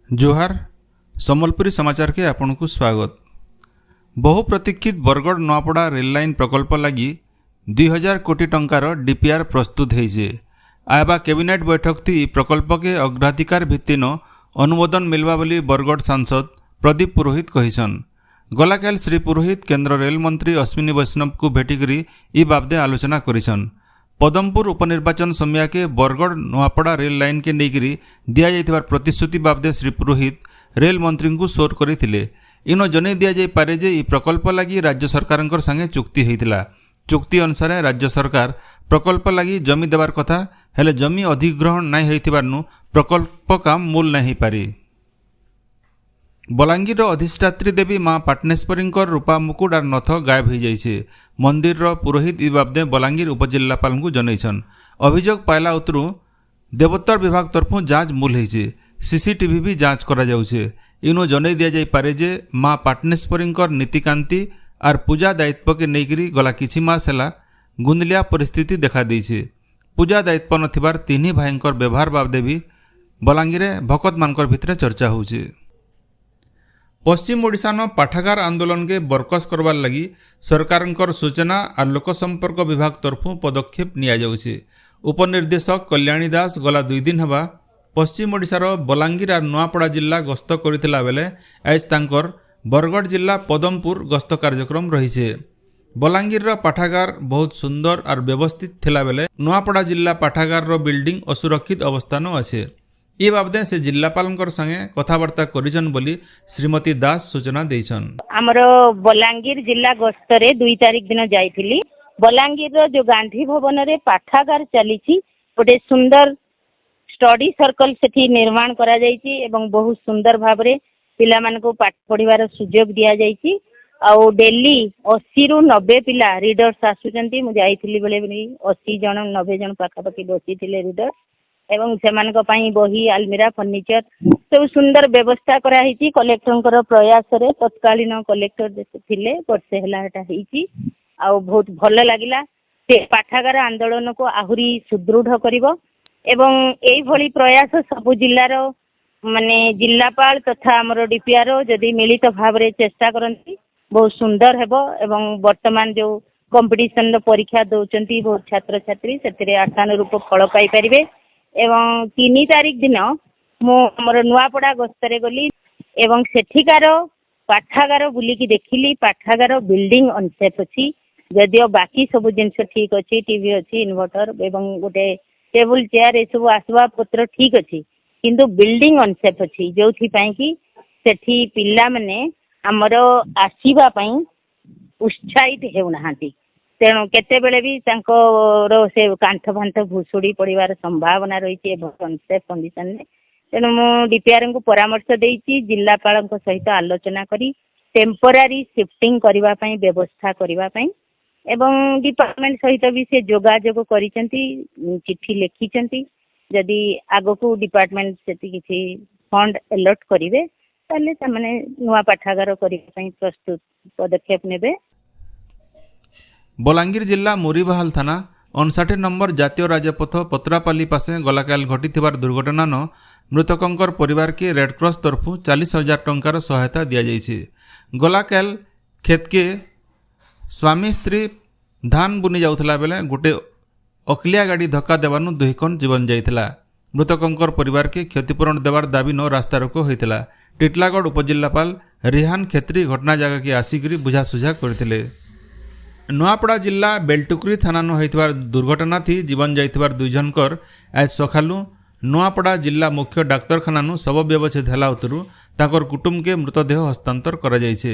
जोहार सम्बलपुरी समाचार के आपन को स्वागत। बहु प्रतीक्षित बरगढ़ नुआपड़ा रेल लाइन प्रकल्प लगी 2000 कोटी टंकार डीपीआर प्रस्तुत होइछे। आयबा कैबिनेट बैठक थी प्रकल्प के अग्राधिकार भित्तिन अनुमोदन मिलवा बोली बरगढ़ सांसद प्रदीप पुरोहित कहिसन। गलाकाल श्री पुरोहित केंद्र रेल मंत्री अश्विनी वैष्णव को भेटिकरी ई बाबदे आलोचना करिसन। पदमपुर उपनिर्वाचन समिया के बरगढ़ नुआपड़ा रेल लाइन के नेगिरी दिया जाइथिबार प्रतिश्रुति बाबदे श्री पुरोहित रेल मंत्री को सोर करथिले। इनो जनै दिया जाय पारे जे ई प्रकल्प लगी राज्य सरकारंकर संगे चुक्ति होइतिला। चुक्ति अनुसार राज्य सरकार प्रकल्प लगी जमी देवार कथा हेले जमी अधिग्रहण नहीं होइथिबारनु प्रकल्प काम मूल नहीं पारी। बलांगीर अधिष्ठात्री देवी माँ पाटनेश्वरींकर रूपा मुकुट और नथ गायब हो जाइछे। मंदिर पुरोहित ई बाबदे बलांगीर उपजिल्लापाल को जनईछन। अभियोग पाइला उतरू देवोत्तर विभाग तरफु जांच मूल होइछे। सीसीटीवी भी जांच करा जाउछे। इनु जनै दिया जाय पारे जे माँ पाटनेश्वरींकर नीतिकांति और पूजा दायित्व के नेइकरी गला किछि मास हैला गुंदलिया परिस्थिति देखा देइछे। पूजा दायित्व नथिबार तीनी भाईंकर व्यवहार बाबदे भी बलांगीरे भकत मानकर भितरे चर्चा होउछे। पश्चिम ओडिशान पाठागार आंदोलन के बरकस करवार लगी सरकारंकर सूचना और लोकसंपर्क विभाग तरफु पदक्षेप निया जाउछे। उपनिर्देशक कल्याणी दास गला 2 दिन हवा पश्चिम ओडिशार बलांगीर और नुआपड़ा जिला गस्त करथिला बेले आज तांकर बरगढ़ जिला पदमपुर गस्त कार्यक्रम रहिछे। बलांगीर पाठागार बहुत सुंदर और व्यवस्थित थिला बेले नुआपड़ा जिला पाठागार बिल्डिंग असुरक्षित अवस्थान अच्छे। ये बाबदे से जिलापालंकर संगे कथबार्ता करिसन बोली श्रीमती दास सूचना देइछन। हमरो बलांगीर जिला गस्तरे 2 तारिख दिन जाइथिली। बलांगीर जो गांधी भवन रे पाठागार चलीछि गोटे सुंदर स्टडी सर्कल सेठी निर्माण करा जाइछि एवं बहुत सुंदर भाबरे पिला मान को पाठ पढ़िबार सुयोग दिया जाइछि। आउ डेली 80 रु 90 पिला रीडर्स आसुचंती। मु जाइथिली बेले 80 जन 90 जन पाखापाखि बसिथिले रीडर एवं सेमानक पई बही आलमीरा फर्निचर सब सुंदर व्यवस्था करा हिची। कलेक्टर प्रयास रे तत्कालीन कलेक्टर थिले वर्षे हला हटा हिची आ बहुत भल लागिला। से पाठागार आंदोलन को आहुरी सुदृढ़ करिवो एवं एई भली प्रयास सब जिल्लार माने जिल्लापाल तथा हमर डीपीआर जदि मिलित भाव रे चेष्टा करंती बहुत सुंदर हेबो। एवं वर्तमान जो कंपटीशन परीक्षा दउचंती बहुत छात्र छात्री सेतिरे आशानुरूप फल पाई परिबे। एवं 3 तारिख दिन मो हमर नुआपड़ा गस्तरे गली एवं सेठिकार पाठागार बुलिकी देखिली। पाठागार बिल्डिंग अनसेफ अछि जदियो बाकी सब जिनस ठीक अछि। टीवी अछि इन्वर्टर एवं गोटे टेबल चेयर ए सब आसवा पत्र ठीक अछि किंतु बिल्डिंग अनसेफ अछि जोथि पई कि सेठी पिल्ला माने हमर आसीबा पई उत्साहित हेउ नाहांती। तेणु केते बेले भी से कांठ फांठ भुसुड़ी पड़िबार संभावना रही अनसेफ कंडीशन में। तेणु मु डीपीआर को परामर्श देइछि जिलापाल सहित आलोचना करी टेम्पोरारी शिफ्टिंग करबा पई व्यवस्था करबा पई एवं डिपार्टमेंट सहित भी से जोगाजोग करिसेंती चिट्ठी लिखिसेंती। जदि आगो को डिपार्टमेंट सेति किछि फंड अलॉट करिवे ताले तमने नुआ पाठागार करबा पई प्रस्तुत पदक्षेप नेबे। बलांगीर जिला मोरीबाहाल थाना 59 नंबर जातीय राजपथ पत्रापाली पासे गलाकाल घटिथिबार दुर्घटना न मृतकंकर परिवार के रेडक्रॉस तरफु 40,000 टंकार सहायता दिया जाइछे। गलाकाल खेत के स्वामी स्त्री धान बुनी जाउथला बेले गोटे अकलिया गाड़ी धक्का देवानु 2 कण जीवन जाइथिला। मृतकंकर परिवार के क्षतिपूरण देवार दाबी न रास्ता रोको होइथिला। टिटलागढ़ उपजिल्लापाल रिहान खेत्री घटना जगह के आसिकरी बुझासुझा करथिले। नुआपड़ा जिला बेलटुकुरी थाना होइथिबार दुर्घटना थी जीवन जाइथिबार 2 जनकर आज सखालु नुआपड़ा जिला मुख्य डाक्तरखाना शव व्यवच्छेद होला उतरू ताकर कुटुंब के मृतदेह हस्तांतर करा जाइछे।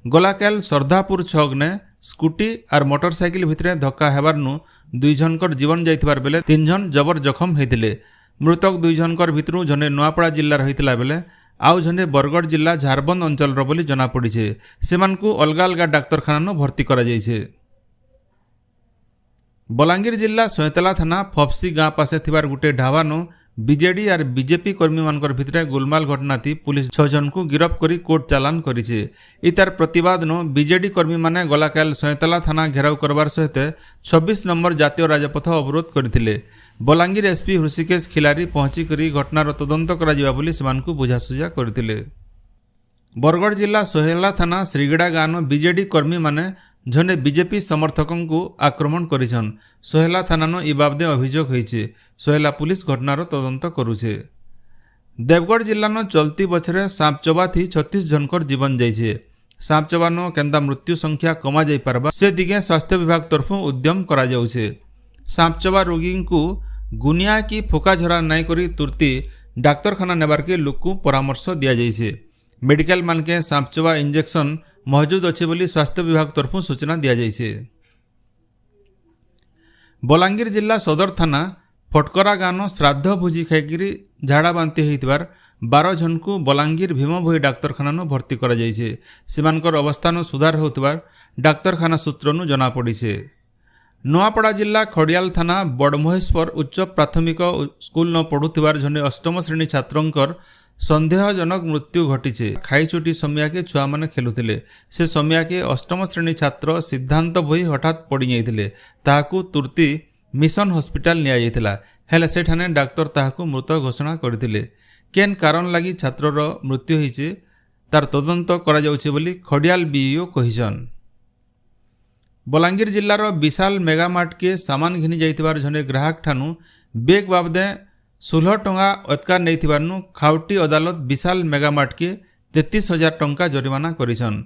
गलाकाल सरदापुर छग ने स्कूटी और मोटरसाइकिल भितरे धक्का हेबार 2 जनकर जीवन जाइथिबार बेले 3 जन जबर जखम हेतिले। मृतक 2 जनकर भितरू जने नुआपड़ा जिला रहितिला बेले आउ जने बरगढ़ जिला झारबंद अंचल बोली जना पड़िछे। सेमानकु अलगा अलगा डाक्तरखाना भर्ती करा जाइछे। बलांगीर जिला सोयतला थाना फफसी गाँ पासे थिबार गुटे ढाबानो बीजेडी और बीजेपी कर्मी मानकर भितरे गोलमाल घटना थी पुलिस 6 जन को गिरफ्त करी कोर्ट चालान करिछे। इतार प्रतिवाद न बीजेडी कर्मी माने गलाकाल सोयतला थाना घेराव करबार सहित 26 नंबर जातीय राजपथ अवरोध करथिले। बलांगीर एसपी हृषिकेश खिलारी पहुंचिकरी घटनार तदंत करा बोली सेमानकु बुझासुझा करथिले। बरगढ़ जिला सोहेला थाना श्रीगड़ा गाँव बीजेडी कर्मी माने जने बीजेपी समर्थकों को आक्रमण करिछन। सोहेला थाना इ बाबदे अभियोग होइछे। सोहेला पुलिस घटनार तदंत करुछे। देवगढ़ जिल्लानो चलती बछरे सांपचोबा थी 36 जनकर जीवन जाइछे। सांपचोबानो केंदा मृत्यु संख्या कमा जाई पारबा से दिगे स्वास्थ्य विभाग तरफु उद्यम करा जाउछे। सांपचोबा रोगी को गुनिया की फुकाझरा नाई करी तुरती डाक्तरखाना नेबार के लोक को परामर्श दिया जाइछे। मेडिकल मान के सांपचोबा इंजेक्शन मौजूद अच्छे बोली स्वास्थ्य विभाग तरफु सूचना दिया जाइछे। बलांगीर जिला सदर थाना फटकरा गाँव श्राद्ध भोजी खाइकी झाड़ा बांति होइतिबार 12 जन को बलांगीर भीमभोई डाक्तरखाना भर्ती करा जाइछे। सेमानकर अवस्थान सुधार होतिबार डाक्तरखाना सूत्रनु जना पड़िछे। नुआपड़ा जिला खड़ियाल थाना बड़महेश्वर उच्च प्राथमिक स्कूल न पढ़ुथिबार जने 8म श्रेणी छात्रंकर संदेहजनक मृत्यु घटीचे। खाईचुटी समिया के छुआ माने खेलुथिले। से समिया के 8म श्रेणी छात्र सिद्धांत भोई हठात पड़ी जाइथिले। ताहाकु तुरती मिशन हॉस्पिटल निया जाइथिला। हेले सेठाने डाक्तर ताहाकु मृत घोषणा करथिले। केन कारण लागि छात्रर मृत्यु होइचे तार तदंत करा जाउछे बोली खड़ियाल बीईओ कहिछन। बलांगीर जिल्लार विशाल मेगामार्ट के सामान घिनी जाइथिबार जने ग्राहक ठानु बेग बाबदे 16 टंका अतकार नैथिबारनु खाउटी अदालत विशाल मेगामार्ट के 33,000 टंका जरिमाना करिछन।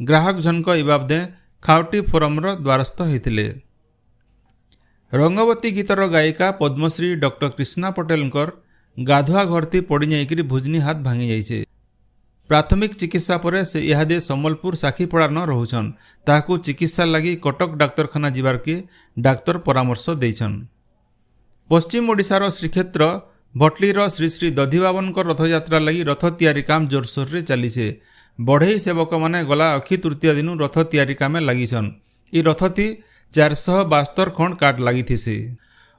ग्राहक जनक इ बाबदे खाउटी फोरमर द्वारस्थ होइथिले। रंगवती गीतर गायिका पद्मश्री डॉक्टर कृष्णा पटेलकर गाधुआ घरती पड़ी जाइकरी भुजनी हाथ भांगी जाइछे। प्राथमिक चिकित्सा परे से इहादे सम्बलपुर साखीपड़ा न रहुछन। ताहाकु चिकित्सा लगी कटक डाक्तरखाना जिबार के डाक्तर परामर्श देइछन। पश्चिम ओडिशार श्रीक्षेत्र भटलीर श्री श्री दधिबाबनकर रथयात्रा लगी रथ तैयारी काम जोरसोर रे चलीछे। बढ़ई सेवक माने गला अक्षी तृतीय दिन रथ तैयारी कामे लागिछन। इ रथ थी 472 खंड काट लागिथिसे।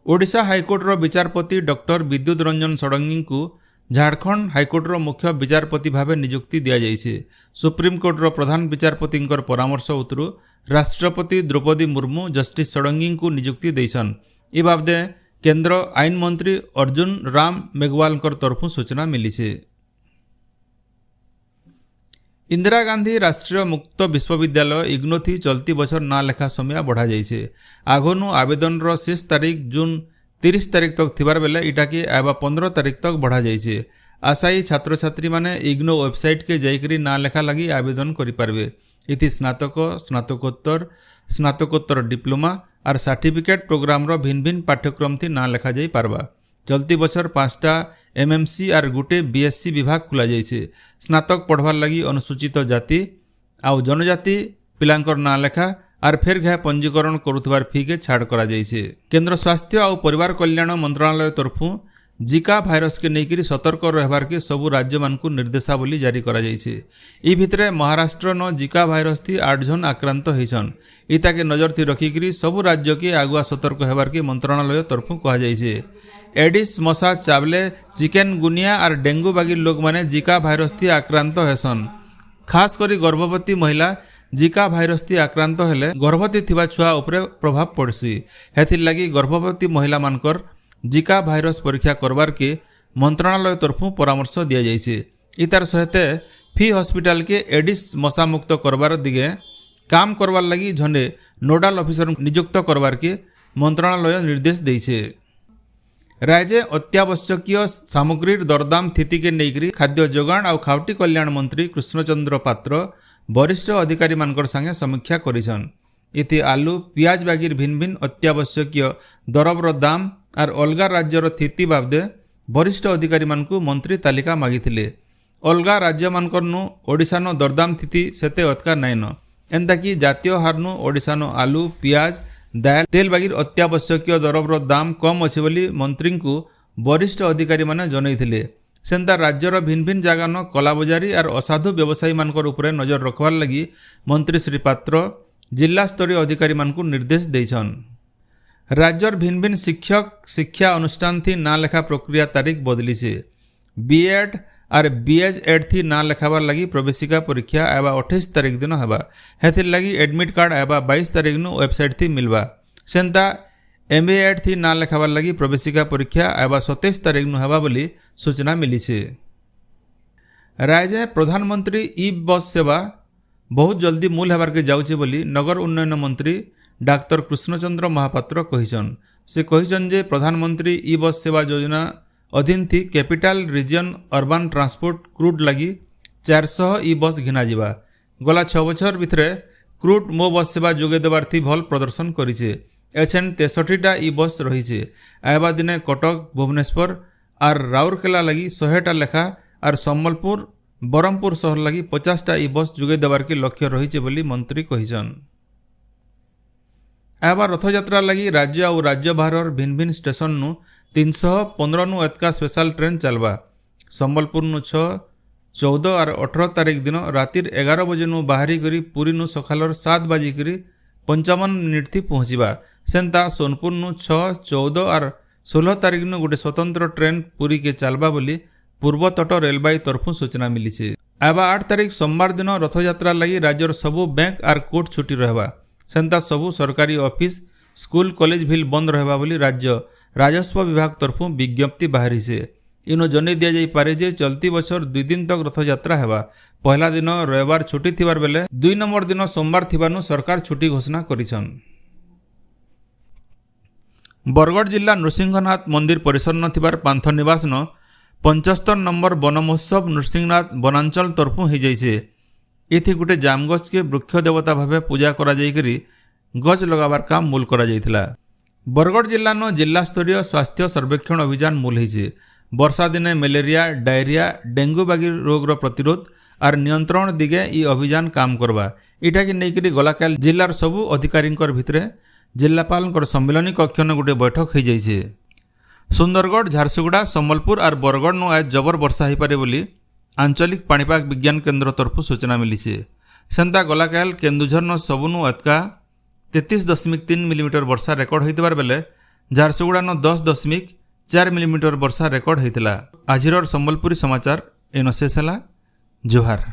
ओडिशा हाईकोर्टर विचारपति डॉक्टर विद्युत रंजन षडंगी को झारखंड हाईकोर्टर मुख्य विचारपति भावे नियुक्ति दिया जाइछे। सुप्रीमकोर्टर प्रधान विचारपति परामर्श उतरु राष्ट्रपति द्रौपदी मुर्मू जस्टिस षडंगी को नियुक्ति देइछन। इ बाबदे केंद्र आईन मंत्री अर्जुन राम मेघवाल तरफु सूचना मिली। इंदिरा गांधी राष्ट्रीय मुक्त विश्वविद्यालय इग्नो थी चलती बछर ना लेखा समय बढ़ा जाइछे। आगनु आवेदन शेष तारीख जून 30 तारीख तक थिबार बेले इटाके आबा 15 तारीख तक बढ़ा जाइछे। आशायी छात्र छात्री माने इग्नो वेबसाइट के जाइकरी ना लेखा लगी आवेदन करि पारबे। इति स्नातक स्नातकोत्तर डिप्लोमा और सर्टिफिकेट प्रोग्राम रो भिन्न भिन्न पाठ्यक्रम थी ना लेखा जाई पारबा। चलती बछर 5टा एमएमसी और गोटे बीएससी विभाग खुला जाइछे। स्नातक पढ़वार लगी अनुसूचित जाति आउ जनजाति पिलांकर ना लेखा और फेर घे पंजीकरण करुथबार फी के छाड़ करा जाइछे। केंद्र स्वास्थ्य और परिवार कल्याण मंत्रालय तरफु जिका भाइरस के नेइकरी सतर्क रहबार के सबु राज्य मानकु निर्देशावली जारी करा जाइछे। इ भितरे महाराष्ट्र न जिका भाइरस थी 8 जन आक्रांत होइछन। इता के नजर थी रखिकरी सबु राज्य के आगुआ सतर्क हेबार के मंत्रालय तरफु कहा जाइछे। एडिस मशा चावले चिकेन गुनिया और डेंगू बागी लोग माने जिका भाइरस थी आक्रांत हेसन। खास करी गर्भवती महिला जिका भाइरस थी आक्रांत हेले गर्भवती थिबा छुआ उपरे प्रभाव पड़सी। हेथिर लगी गर्भवती महिला मानकर जिका भाइरस परीक्षा करबार के मंत्रालय तरफु परामर्श दिया जाइछे। इतार सहिते फी हॉस्पिटल के एडिस मशा मुक्त करबार दिगे काम करबार लगी झंडे नोडाल ऑफिसर नियुक्त करबार के मंत्रालय निर्देश देइछे। राज्य अत्यावश्यकीय सामग्रीर दरदाम स्थिति के नेइकरी खाद्य जोगाण और खाउटी कल्याण मंत्री कृष्णचंद्र पात्र वरिष्ठ अधिकारी मानकर संगे समीक्षा करिछन। इति आलू पियाज बागिर भिन्न भिन्न अत्यावश्यकीय दरबर दाम और अलगा राज्यर स्थिति बाबदे वरिष्ठ अधिकारी मानकु मंत्री तालिका मागिथिले। अलगा राज्य मानकरनु ओडिशानो दरदाम स्थिति सेते अतका नाइन। एंता कि जातीय हारनु ओडिशानो आलू पियाज दाल तेल बागिर अत्यावश्यकीय दरबर दाम कम अच्छे बोली मंत्री को वरिष्ठ अधिकारी माने जनईथिले। सेंता राज्यर भिन्न भिन्न जगान कलाबजारी और असाधु व्यवसायी मानकर उपरे नजर रखबार लगी मंत्री श्री पात्र जिला स्तरीय अधिकारी मानकु निर्देश देइछन। राज्यर भिन्न भिन्न शिक्षक शिक्षा अनुष्ठान थी ना लेखा प्रक्रिया तारीख बदलीছে। बीएड और बीएचएड थी ना लेखाबार लगी प्रवेशिका परीक्षा आबा 28 तारीख दिन हबा। हेथिर लगी एडमिट कार्ड आबा 22 तारीख नु वेबसाइट थी मिलबा। सेंता MA थी ना लेखाबार लगी प्रवेशिका परीक्षा आवा 27 तारीख नु हेबा बोली सूचना मिली छे। राज्य प्रधानमंत्री ई बस सेवा बहुत जल्दी मूल हेबार के जाउछे बोली नगर उन्नयन मंत्री डाक्टर कृष्णचंद्र महापात्र कहिछन। से कहिछन जे प्रधानमंत्री ई बस सेवा योजना अधीन थी capital region urban transport crude लगी 400 ई बस घिना जिबा। गला 6 बछर भितरे क्रूड मो बस सेवा जोगे देबार थी भल प्रदर्शन करिछे। एछेन 63टा ई बस रहिछे। आयबा दिने कटक भुवनेश्वर आर राउरकेला लगी 100टा लेखा आर सम्बलपुर बरहमपुर शहर लगी 50टा ई बस जोगे देबार के लक्ष्य रहिछे बोली मंत्री कहिछन। आयबा रथयात्रा लगी राज्य और राज्य बाहर भिन्न भिन्न स्टेशन नु 315 नु एतका स्पेशल ट्रेन चलबा। सम्बलपुर नु 6, 14 और 18 तारीख दिन रातिर 11 बजे नु बाहरी करी पुरी नु सखालर 7 बाजी करी 55 मिनिट थी पहुँचवा। सेंता सोनपुर नु 6, 14 और 16 तारीख नु गोटे स्वतंत्र ट्रेन पुरी के चलबा बोली पूर्व तट रेलबाई तरफु सूचना मिली छे। आबा 8 तारीख सोमवार दिन रथयात्रा लगी राज्यर सबु बैंक और कोर्ट छुट्टी रहबा। सेंता सबु सरकारी ऑफिस स्कूल कॉलेज भी बंद रहबा बोली राज्य राजस्व विभाग तरफु विज्ञप्ति बाहरी से। इनो जनै दिया जाई पारे जे चलती बछर 2 दिन तक रथयात्रा हेबा। पहला दिन रविवार छुट्टी थिबार बेले 2 नंबर दिन सोमवार थिबानु सरकार छुट्टी घोषणा करिछन। बरगढ़ जिला नृसिंहनाथ मंदिर परिसर न थिबार पांथ निवास न 75 नंबर वन महोत्सव नृसिंहनाथ वनांचल तरफु हो जाइए। इथि गोटे जामगछ के वृक्ष देवता भावे पूजा करा जाई करी गछ लगाबार काम मूल करा जाइथिला। बरगढ़ जिला न जिला स्तरीय स्वास्थ्य सर्वेक्षण अभियान मूल होइछे। वर्षा दिने मलेरिया डायरिया डेंगू बागी रोग प्रतिरोध और नियंत्रण दिगे ई अभियान काम करवा। इटा कि नहीं गलाकाल जिलार सबु अधिकारी भितरे जिलापाल सम्मिलनी कक्ष न गोटे बैठक हो जाइए। सुंदरगढ़ झारसुगुड़ा सम्बलपुर और बरगढ़ नु आज जबर वर्षा हो पारे बोली आंचलिक पाणीपाग विज्ञान केन्द्र तरफु सूचना मिली छे। सेंता गलाकाल केन्दुझर न सबुनु एतका 33.3 मिलीमीटर वर्षा रेकर्ड होइतबार बेले झारसुगुड़ा न 10.4 मिलीमीटर वर्षा रेकर्ड होइतिला। आजिर सम्बलपुरी समाचार एनो शेष हला। जोहार।